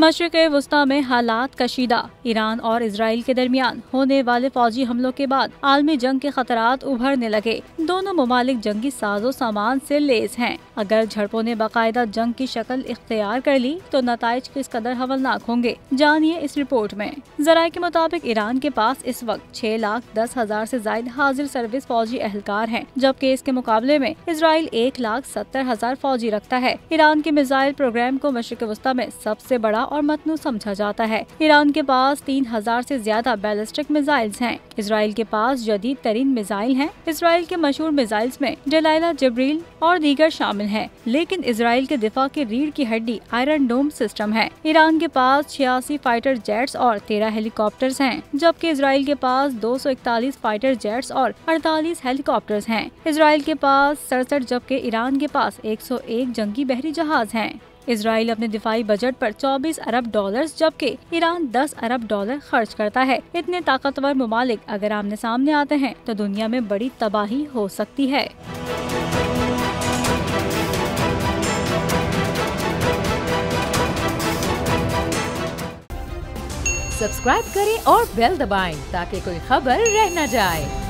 मशरिक़ वुस्ता में हालात कशीदा। ईरान और इजराइल के दरमियान होने वाले फौजी हमलों के बाद आलमी जंग के खतरात उभरने लगे। दोनों ममालिक जंगी साजो सामान से लेस हैं। अगर झड़पों ने बाकायदा जंग की शक्ल इख्तियार कर ली तो नताइज किस कदर हवलनाक होंगे, जानिए इस रिपोर्ट में। जराये के मुताबिक ईरान के पास इस वक्त 6,10,000 से ज्यादा हाजिर सर्विस फौजी एहलकार हैं, जबकि इसके मुकाबले में इजराइल 1,70,000 फौजी रखता है। ईरान के मिसाइल प्रोग्राम को मशरिक़ वुस्ता में सबसे बड़ा और मतनू समझा जाता है। ईरान के पास 3,000 से ज्यादा बैलिस्टिक मिसाइल्स हैं। इजराइल के पास जदीद तरीन मिसाइल हैं। इजराइल के मशहूर मिसाइल्स में डेलाइला, जिब्रील और दीगर शामिल हैं। लेकिन इजराइल के दिफा की रीढ़ की हड्डी आयरन डोम सिस्टम है। ईरान के पास 86 फाइटर जेट्स और 13 हेलीकॉप्टर्स हैं, जबकि इजराइल के पास 241 फाइटर जेट्स और 48 हेलीकॉप्टर्स हैं। इजराइल के पास 67 जबकि ईरान के पास 101 जंगी बहरी जहाज हैं। इजराइल अपने दिफाई बजट पर 24 अरब डॉलर्स जबकि ईरान 10 अरब डॉलर खर्च करता है। इतने ताकतवर ममालिक अगर आमने सामने आते हैं तो दुनिया में बड़ी तबाही हो सकती है। सब्सक्राइब करें और बेल दबाएं ताकि कोई खबर रह न जाए।